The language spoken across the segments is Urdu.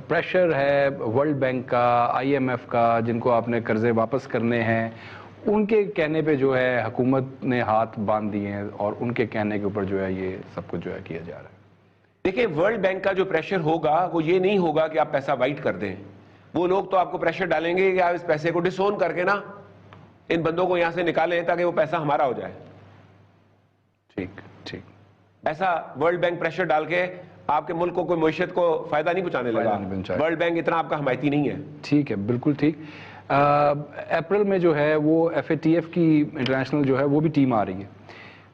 پریشر ہے ورلڈ بینک کا، آئی ایم ایف کا، جن کو آپ نے قرضے واپس کرنے ہیں، ان کے کہنے پہ جو ہے حکومت نے ہاتھ باندھ دیے ہیں اور ان کے کہنے کے اوپر جو ہے یہ سب کچھ جو ہے کیا جا رہا ہے؟ دیکھیں، ورلڈ بینک کا جو پریشر ہوگا وہ یہ نہیں ہوگا کہ آپ پیسہ وائٹ کر دیں. وہ لوگ تو آپ کو پریشر ڈالیں گے کہ آپ اس پیسے کو ڈس اون کر کے نا ان بندوں کو یہاں سے نکالیں تاکہ وہ پیسہ ہمارا ہو جائے. ٹھیک ٹھیک. ایسا ورلڈ بینک پریشر ڈال کے آپ کے ملک کو کوئی معیشت کو فائدہ نہیں پہنچانے لگا. ورلڈ بینک اتنا آپ کا حمایتی نہیں ہے. ٹھیک ہے، بالکل ٹھیک. اپریل میں جو ہے وہ ایف اے ٹی ایف کی انٹرنیشنل جو ہے وہ بھی ٹیم آ رہی ہے،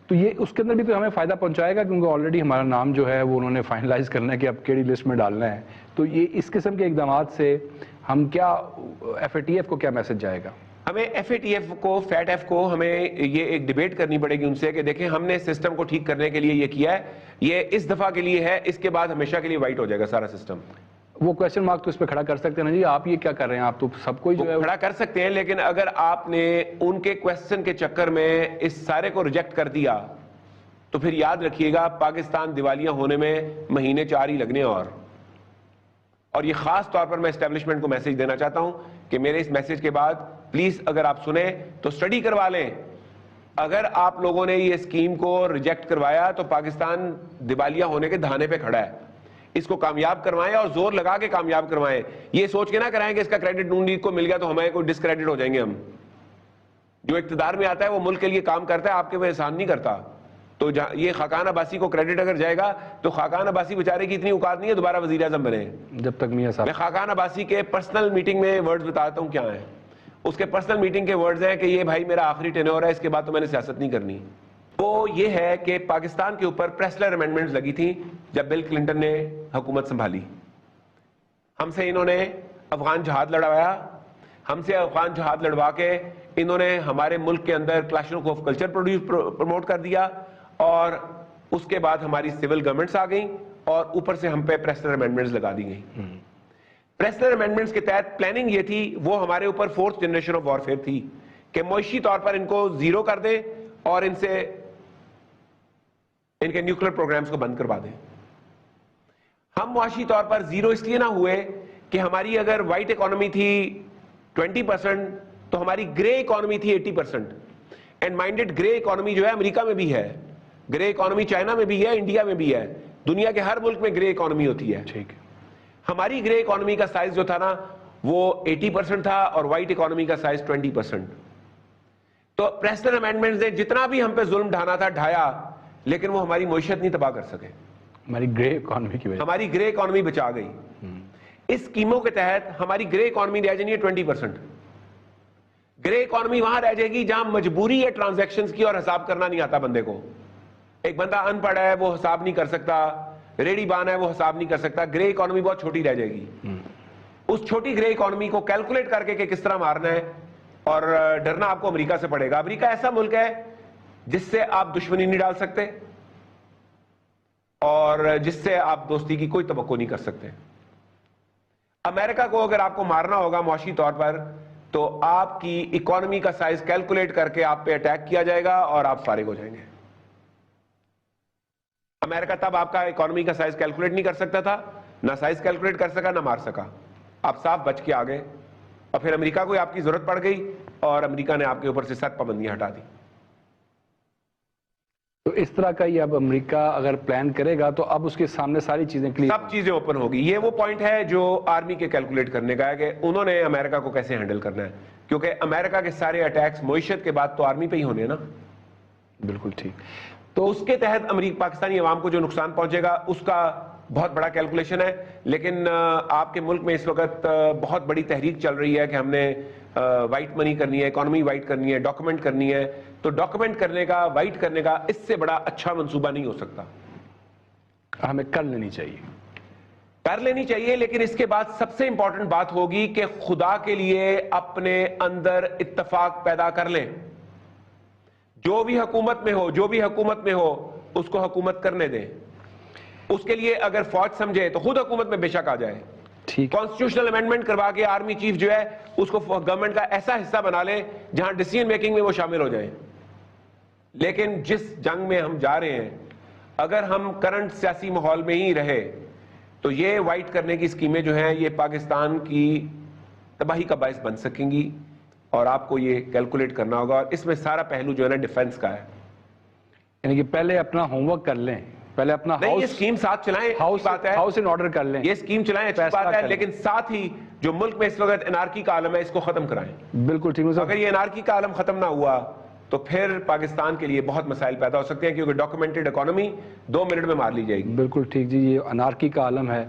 تو یہ اس کے اندر بھی تو ہمیں فائدہ پہنچائے گا، کیونکہ آلریڈی ہمارا نام جو ہے وہ انہوں نے فائنلائز کرنا ہے کہ اب کیڑی لسٹ میں ڈالنا ہے. تو یہ اس قسم کے اقدامات سے ہم کیا ایف اے ٹی ایف کو کیا میسج جائے گا؟ ہمیں ایف اے ٹی ایف کو، فیٹ ایف کو ہمیں یہ ایک ڈیبیٹ کرنی پڑے گی ان سے کہ دیکھیں ہم نے سسٹم کو ٹھیک کرنے کے لیے یہ کیا ہے، یہ اس دفعہ کے لیے ہے، اس کے بعد ہمیشہ کے لیے وائٹ ہو جائے گا سارا سسٹم. وہ کویسچن مارک تو اس پہ کھڑا کر سکتے ہیں نا جی، آپ یہ کیا کر رہے ہیں؟ آپ تو سب کو جو ہے کھڑا کر سکتے ہیں، لیکن اگر آپ نے ان کے کویسچن کے چکر میں اس سارے کو ریجیکٹ کر دیا تو پھر یاد رکھیے گا پاکستان دیوالیاں ہونے میں مہینے 4 ہی لگنے. اور یہ خاص طور پر میں اسٹیبلشمنٹ کو میسج دینا چاہتا ہوں کہ میرے اس میسج کے بعد پلیز اگر آپ سنیں تو اسٹڈی کروا لیں. اگر آپ لوگوں نے یہ اسکیم کو ریجیکٹ کروایا تو پاکستان دیوالیہ ہونے کے دہانے پہ کھڑا ہے. اس کو کامیاب کروائیں اور زور لگا کے کامیاب کروائیں. یہ سوچ کے نہ کرائیں کہ اس کا کریڈٹ نون لیگ کو مل گیا تو ہمیں کوئی ڈسکریڈٹ ہو جائیں گے. ہم جو اقتدار میں آتا ہے وہ ملک کے لیے کام کرتا ہے، آپ کے وہ احسان نہیں کرتا. تو یہ خاقان عباسی کو کریڈٹ اگر جائے گا تو خاقان عباسی بیچارے کی اتنی اوقات نہیں ہے دوبارہ وزیر اعظم بنے جب تک میاں صاحب. میں خاقان عباسی کے پرسنل میٹنگ میں ورڈز بتاتا ہوں کیا ہیں. اس کے پرسنل میٹنگ کے ورڈز ہیں کہ یہ بھائی میرا آخری ٹینیور ہے، اس کے بعد تو میں نے سیاست نہیں کرنی. وہ یہ ہے کہ پاکستان کے اوپر پریسلر امینڈمنٹس لگی تھیں جب بل کلنٹن نے حکومت سنبھالی. ہم سے انہوں نے افغان جہاد لڑوایا، ہم سے افغان جہاد لڑوا کے انہوں نے ہمارے ملک کے اندر کلاشنکوف آف کلچر پروموٹ کر دیا، اور اس کے بعد ہماری سول گورنمنٹس آ گئیں اور اوپر سے ہم پہ پریسلر امینڈمنٹس لگا دی گئیں. پریسلر امینڈمنٹس کے تحت پلاننگ یہ تھی، وہ ہمارے اوپر 4th جنریشن آف وارفیئر تھی کہ معاشی طور پر ان کو زیرو کر دیں اور ان سے ان کے نیوکلیر پروگرامز کو بند کروا دیں. ہم معاشی طور پر زیرو اس لیے نہ ہوئے کہ ہماری اگر وائٹ اکانومی تھی 20% تو ہماری گرے اکانومی تھی 80%. اینڈ مائنڈڈ گرے اکانومی جو ہے امریکہ میں بھی ہے، گرے اکانومی چائنا میں بھی ہے، انڈیا میں بھی ہے، دنیا کے ہر ملک میں گرے اکانومی ہوتی ہے. ٹھیک ہے. ہماری گرے اکانومی کا سائز جو تھا نا وہ 80% تھا اور وائٹ اکانومی کا سائز 20%. تو پریسلر امینڈمنٹس نے جتنا بھی ہم پہ ظلم ڈھانا تھا ڈھایا، لیکن وہ ہماری معیشت نہیں تباہ کر سکے. ہماری گرے اکانومی کی وجہ ہماری گرے اکانومی بچا گئی. اس اسکیموں کے تحت ہماری گرے اکانومی رہ جانی ہے 20%. گرے اکانومی وہاں رہ جائے گی جہاں مجبوری ہے ٹرانزیکشنز کی اور حساب کرنا نہیں آتا بندے کو. ایک بندہ ان پڑھ ہے وہ حساب نہیں کر سکتا، ریڈی بان ہے وہ حساب نہیں کر سکتا. گرے اکانومی بہت چھوٹی رہ جائے گی. اس چھوٹی گرے اکانومی کو کیلکولیٹ کر کے کہ کس طرح مارنا ہے، اور ڈرنا آپ کو امریکہ سے پڑے گا. امریکہ ایسا ملک ہے جس سے آپ دشمنی نہیں ڈال سکتے اور جس سے آپ دوستی کی کوئی توقع نہیں کر سکتے. امریکہ کو اگر آپ کو مارنا ہوگا معاشی طور پر تو آپ کی اکانومی کا سائز کیلکولیٹ کر کے آپ پہ اٹیک کیا جائے گا اور آپ فارغ ہو جائیں گے. امریکہ تب آپ کا اکانومی کا سائز کیلکولیٹ نہیں کر سکتا تھا، نہ سائز کیلکولیٹ کر سکا نہ مار سکا. آپ صاف بچ کے آ گئے اور پھر امریکہ کو آپ کی ضرورت پڑ گئی اور امریکہ نے آپ کے اوپر سے سخت پابندیاں ہٹا دی. تو اس طرح کا یہ اب امریکہ اگر پلان کرے گا تو اب اس کے سامنے ساری چیزیں کلیئر، سب چیزیں اوپن ہوگی. یہ وہ پوائنٹ ہے جو آرمی کے کیلکولیٹ کرنے کا ہے کہ انہوں نے امریکہ کو کیسے ہینڈل کرنا ہے، کیونکہ امریکہ کے سارے اٹیکس معیشت کے بعد تو آرمی پہ ہی ہونے ہیں نا. بالکل ٹھیک. تو اس کے تحت امریکہ پاکستانی عوام کو جو نقصان پہنچے گا اس کا بہت بڑا کیلکولیشن ہے. لیکن آپ کے ملک میں اس وقت بہت بڑی تحریک چل رہی ہے کہ ہم نے وائٹ منی کرنی ہے، اکانومی وائٹ کرنی ہے، ڈاکومنٹ کرنی ہے. تو ڈاکومنٹ کرنے کا، وائٹ کرنے کا اس سے بڑا اچھا منصوبہ نہیں ہو سکتا. ہمیں کر لینی چاہیے، کر لینی چاہیے. لیکن اس کے بعد سب سے امپورٹنٹ بات ہوگی کہ خدا کے لیے اپنے اندر اتفاق پیدا کر لیں. جو بھی حکومت میں ہو، جو بھی حکومت میں ہو اس کو حکومت کرنے دیں. اس کے لیے اگر فوج سمجھے تو خود حکومت میں بے شک آ جائے. کانسٹیٹیوشنل امینڈمنٹ کروا کے آرمی چیف جو ہے اس کو گورنمنٹ کا ایسا حصہ بنا لے جہاں ڈیسیژن میکنگ میں وہ شامل ہو جائیں. لیکن جس جنگ میں ہم جا رہے ہیں، اگر ہم کرنٹ سیاسی ماحول میں ہی رہے تو یہ وائٹ کرنے کی اسکیمیں جو ہیں یہ پاکستان کی تباہی کا باعث بن سکیں گی، اور آپ کو یہ کیلکولیٹ کرنا ہوگا، اور اس میں سارا پہلو جو ہے نا ڈیفنس کا ہے. یعنی کہ پہلے اپنا ہوم ورک کر لیں، پہلے اپنا نہیں یہ اسکیم ساتھ چلائیں، ہاؤس ان آرڈر کر لیں، یہ اسکیم چلائیں اچھی بات ہے، لیکن ساتھ ہی جو ملک میں اس وقت انارکی کا عالم ہے اس کو ختم کرائیں. بالکل ٹھیک ہے. اگر یہ انارکی کا عالم ختم نہ ہوا تو پھر پاکستان کے لیے بہت مسائل پیدا ہو سکتے ہیں، کیونکہ ڈاکومنٹڈ اکانومی 2 منٹ میں مار لی جائے گی. بالکل ٹھیک جی. یہ انارکی کا عالم ہے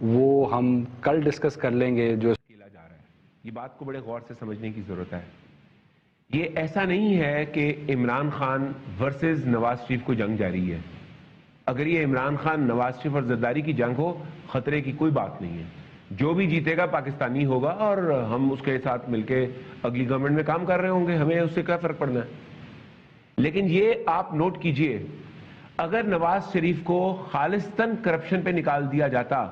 وہ ہم کل ڈسکس کر لیں گے. جو کھیلا جا رہا ہے یہ بات کو بڑے غور سے سمجھنے کی ضرورت ہے. یہ ایسا نہیں ہے کہ عمران خان ورسز نواز شریف کو جنگ جاری ہے. اگر یہ عمران خان نواز شریف اور زرداری کی جنگ ہو خطرے کی کوئی بات نہیں ہے. جو بھی جیتے گا پاکستانی ہوگا، اور ہم اس کے ساتھ مل کے اگلی گورنمنٹ میں کام کر رہے ہوں گے، ہمیں اس سے کیا فرق پڑنا ہے. لیکن یہ آپ نوٹ کیجئے، اگر نواز شریف کو خالصتاً کرپشن پہ نکال دیا جاتا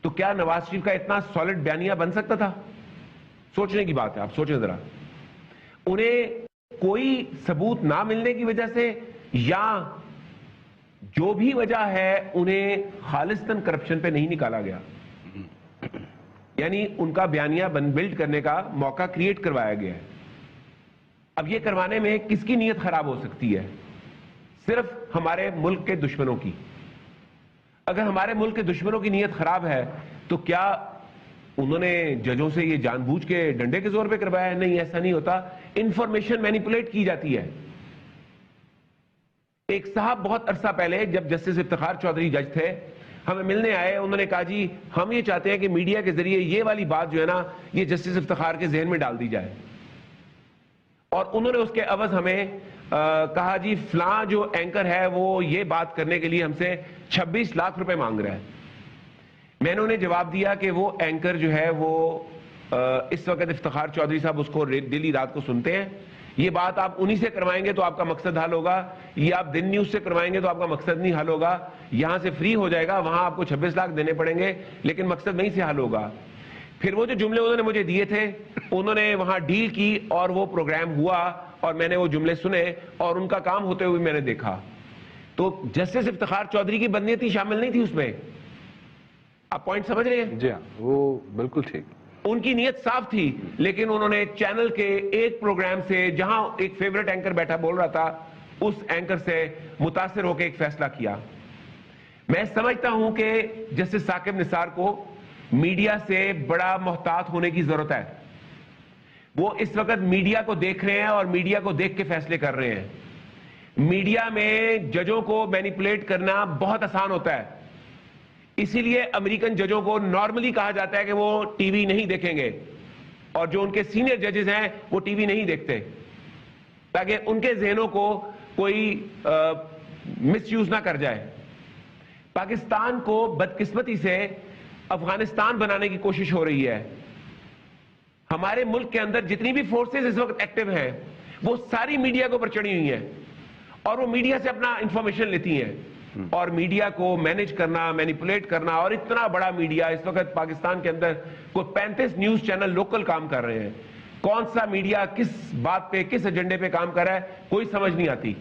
تو کیا نواز شریف کا اتنا سالڈ بیانیہ بن سکتا تھا؟ سوچنے کی بات ہے، آپ سوچیں ذرا. انہیں کوئی ثبوت نہ ملنے کی وجہ سے یا جو بھی وجہ ہے انہیں خالصتاً کرپشن پہ نہیں نکالا گیا، یعنی ان کا بیانیہ بلڈ کرنے کا موقع کریٹ کروایا گیا ہے. اب یہ کروانے میں کس کی نیت خراب ہو سکتی ہے؟ صرف ہمارے ملک کے دشمنوں کی. اگر ہمارے ملک کے دشمنوں کی نیت خراب ہے تو کیا انہوں نے ججوں سے یہ جان بوجھ کے ڈنڈے کے زور پہ کروایا ہے؟ نہیں، ایسا نہیں ہوتا. انفارمیشن مینیپولیٹ کی جاتی ہے. ایک صاحب بہت عرصہ پہلے جب جسٹس افتخار چودھری جج تھے ہمیں ملنے آئے، انہوں نے کہا جی ہم یہ چاہتے ہیں کہ میڈیا کے ذریعے یہ والی بات جو ہے نا یہ جسٹس افتخار کے ذہن میں ڈال دی جائے. اور انہوں نے اس کے عوض ہمیں کہا جی فلاں جو اینکر ہے وہ یہ بات کرنے کے لیے ہم سے 26 لاکھ روپے مانگ رہا ہے. میں نے انہیں جواب دیا کہ وہ اینکر جو ہے وہ اس وقت افتخار چودھری صاحب اس کو ڈیلی رات کو سنتے ہیں. یہ بات آپ انہی سے کروائیں گے تو آپ کا مقصد حل ہوگا، یہ آپ دن نیوز سے کروائیں گے تو آپ کا مقصد نہیں حل ہوگا. یہاں سے فری ہو جائے گا، وہاں آپ کو 26 لاکھ دینے پڑیں گے، لیکن مقصد وہیں سے حل ہوگا. پھر وہ جو جملے انہوں نے مجھے دیے تھے انہوں نے وہاں ڈیل کی اور وہ پروگرام ہوا اور میں نے وہ جملے سنے اور ان کا کام ہوتے ہوئے میں نے دیکھا. تو جسٹس افتخار چودھری کی بدنیتی شامل نہیں تھی اس میں. آپ پوائنٹ سمجھ رہے ہیں؟ جی ہاں، وہ بالکل ٹھیک. ان کی نیت صاف تھی، لیکن انہوں نے چینل کے ایک پروگرام سے جہاں ایک فیورٹ اینکر بیٹھا بول رہا تھا اس اینکر سے متاثر ہو کے ایک فیصلہ کیا. میں سمجھتا ہوں کہ جسٹس ثاقب نثار کو میڈیا سے بڑا محتاط ہونے کی ضرورت ہے. وہ اس وقت میڈیا کو دیکھ رہے ہیں اور میڈیا کو دیکھ کے فیصلے کر رہے ہیں. میڈیا میں ججوں کو مینیپولیٹ کرنا بہت آسان ہوتا ہے، اسی لیے امریکن ججوں کو نارملی کہا جاتا ہے کہ وہ ٹی وی نہیں دیکھیں گے، اور جو ان کے سینئر ججز ہیں وہ ٹی وی نہیں دیکھتے تاکہ ان کے ذہنوں کو کوئی مس یوز نہ کر جائے. پاکستان کو بدقسمتی سے افغانستان بنانے کی کوشش ہو رہی ہے. ہمارے ملک کے اندر جتنی بھی فورسز اس وقت ایکٹیو ہیں وہ ساری میڈیا کے اوپر چڑھی ہوئی ہیں اور وہ میڈیا سے اپنا انفارمیشن لیتی ہیں، اور میڈیا کو مینج کرنا، مینیپولیٹ کرنا. اور اتنا بڑا میڈیا اس وقت پاکستان کے اندر کوئی 35 نیوز چینل لوکل کام کر رہے ہیں. کون سا میڈیا کس بات پہ کس ایجنڈے پہ کام کر رہا ہے کوئی سمجھ نہیں آتی.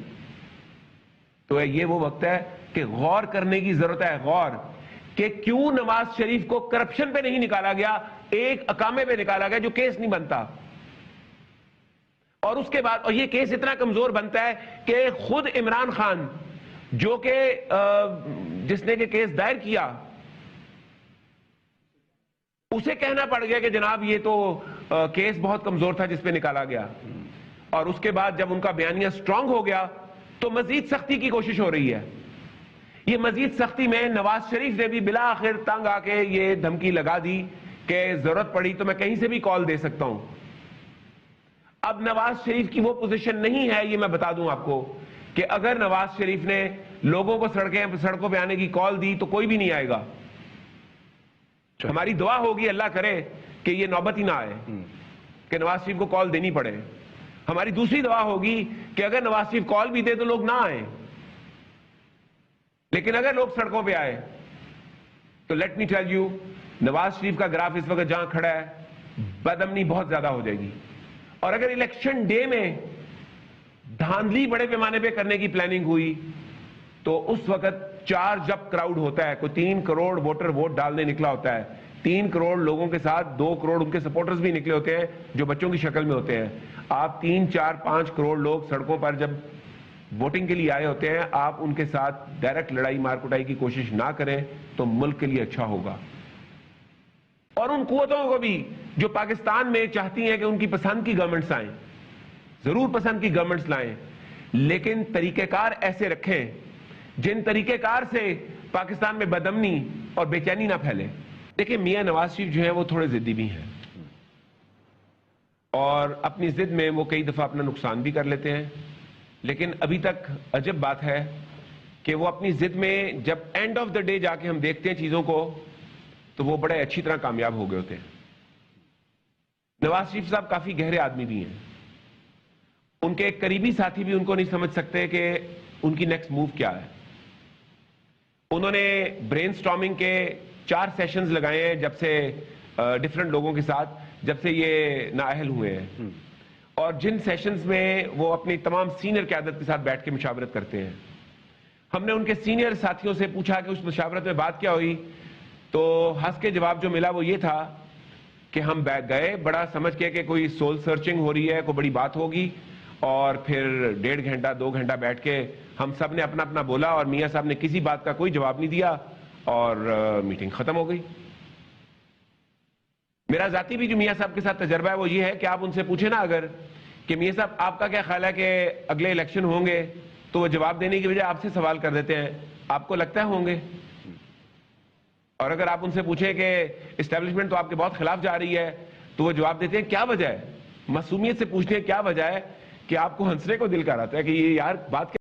تو یہ وہ وقت ہے کہ غور کرنے کی ضرورت ہے، غور کہ کیوں نواز شریف کو کرپشن پہ نہیں نکالا گیا، ایک اقامے پہ نکالا گیا جو کیس نہیں بنتا. اور اس کے بعد اور یہ کیس اتنا کمزور بنتا ہے کہ خود عمران خان جو کہ جس نے کہ کیس دائر کیا اسے کہنا پڑ گیا کہ جناب یہ تو کیس بہت کمزور تھا جس پہ نکالا گیا. اور اس کے بعد جب ان کا بیانیہ سٹرونگ ہو گیا تو مزید سختی کی کوشش ہو رہی ہے. یہ مزید سختی میں نواز شریف نے بھی بالآخر تنگ آ کے یہ دھمکی لگا دی کہ ضرورت پڑی تو میں کہیں سے بھی کال دے سکتا ہوں. اب نواز شریف کی وہ پوزیشن نہیں ہے، یہ میں بتا دوں آپ کو، کہ اگر نواز شریف نے لوگوں کو سڑکوں پہ آنے کی کال دی تو کوئی بھی نہیں آئے گا. ہماری دعا ہوگی اللہ کرے کہ یہ نوبت ہی نہ آئے کہ نواز شریف کو کال دینی پڑے. ہماری دوسری دعا ہوگی کہ اگر نواز شریف کال بھی دے تو لوگ نہ آئیں. لیکن اگر لوگ سڑکوں پہ آئے تو let me tell you Nawaz Sharif کا گراف اس وقت جہاں کھڑا ہے بدامنی بہت زیادہ ہو جائے گی. اور اگر الیکشن ڈے میں دھاندلی بڑے پیمانے پہ کرنے کی پلاننگ ہوئی تو اس وقت چارج اپ کراؤڈ ہوتا ہے, کوئی 3 کروڑ ووٹر ووٹ ڈالنے نکلا ہوتا ہے, 3 کروڑ لوگوں کے ساتھ 2 کروڑ ان کے سپورٹرز بھی نکلے ہوتے ہیں جو بچوں کی شکل میں ہوتے ہیں. آپ 3, 4, 5 کروڑ لوگ سڑکوں پر جب ووٹنگ کے لیے آئے ہوتے ہیں, آپ ان کے ساتھ ڈائریکٹ لڑائی مار کٹائی کی کوشش نہ کریں تو ملک کے لیے اچھا ہوگا. اور ان قوتوں کو بھی جو پاکستان میں چاہتی ہیں کہ ان کی پسند کی گورنمنٹس آئیں, ضرور پسند کی گورنمنٹس لائیں, لیکن طریقہ کار ایسے رکھیں جن طریقہ کار سے پاکستان میں بدامنی اور بے چینی نہ پھیلے. دیکھیں میاں نواز شریف جو ہیں وہ تھوڑے ضدی بھی ہیں, اور اپنی ضد میں وہ کئی دفعہ اپنا نقصان بھی کر لیتے ہیں, لیکن ابھی تک عجب بات ہے کہ وہ اپنی ضد میں جب اینڈ آف دا ڈے جا کے ہم دیکھتے ہیں چیزوں کو تو وہ بڑے اچھی طرح کامیاب ہو گئے ہوتے ہیں. نواز شریف صاحب کافی گہرے آدمی بھی ہیں, ان کے ایک قریبی ساتھی بھی ان کو نہیں سمجھ سکتے کہ ان کی نیکسٹ موو کیا ہے. انہوں نے برین سٹارمنگ کے 4 سیشنز لگائے ہیں جب سے ڈیفرنٹ لوگوں کے ساتھ, جب سے یہ نااہل ہوئے ہیں, اور جن سیشنز میں وہ اپنی تمام سینئر قیادت کے ساتھ بیٹھ کے مشاورت کرتے ہیں. ہم نے ان کے سینئر ساتھیوں سے پوچھا کہ اس مشاورت میں بات کیا ہوئی, تو ہنس کے جواب جو ملا وہ یہ تھا کہ ہم گئے بڑا سمجھ کے کہ کوئی سول سرچنگ ہو رہی ہے, کوئی بڑی بات ہوگی, اور پھر 1.5 گھنٹہ 2 گھنٹہ بیٹھ کے ہم سب نے اپنا اپنا بولا اور میاں صاحب نے کسی بات کا کوئی جواب نہیں دیا اور میٹنگ ختم ہو گئی. میرا ذاتی بھی جو میاں صاحب کے ساتھ تجربہ ہے وہ یہ ہے کہ آپ ان سے پوچھیں نا اگر کہ میاں صاحب آپ کا کیا خیال ہے کہ اگلے الیکشن ہوں گے, تو وہ جواب دینے کی وجہ آپ سے سوال کر دیتے ہیں آپ کو لگتا ہے ہوں گے. اور اگر آپ ان سے پوچھیں کہ اسٹیبلشمنٹ تو آپ کے بہت خلاف جا رہی ہے, تو وہ جواب دیتے ہیں کیا وجہ ہے, معصومیت سے پوچھتے ہیں کیا وجہ ہے کہ آپ کو ہنسنے کو دل کر آتا ہے کہ یہ یار بات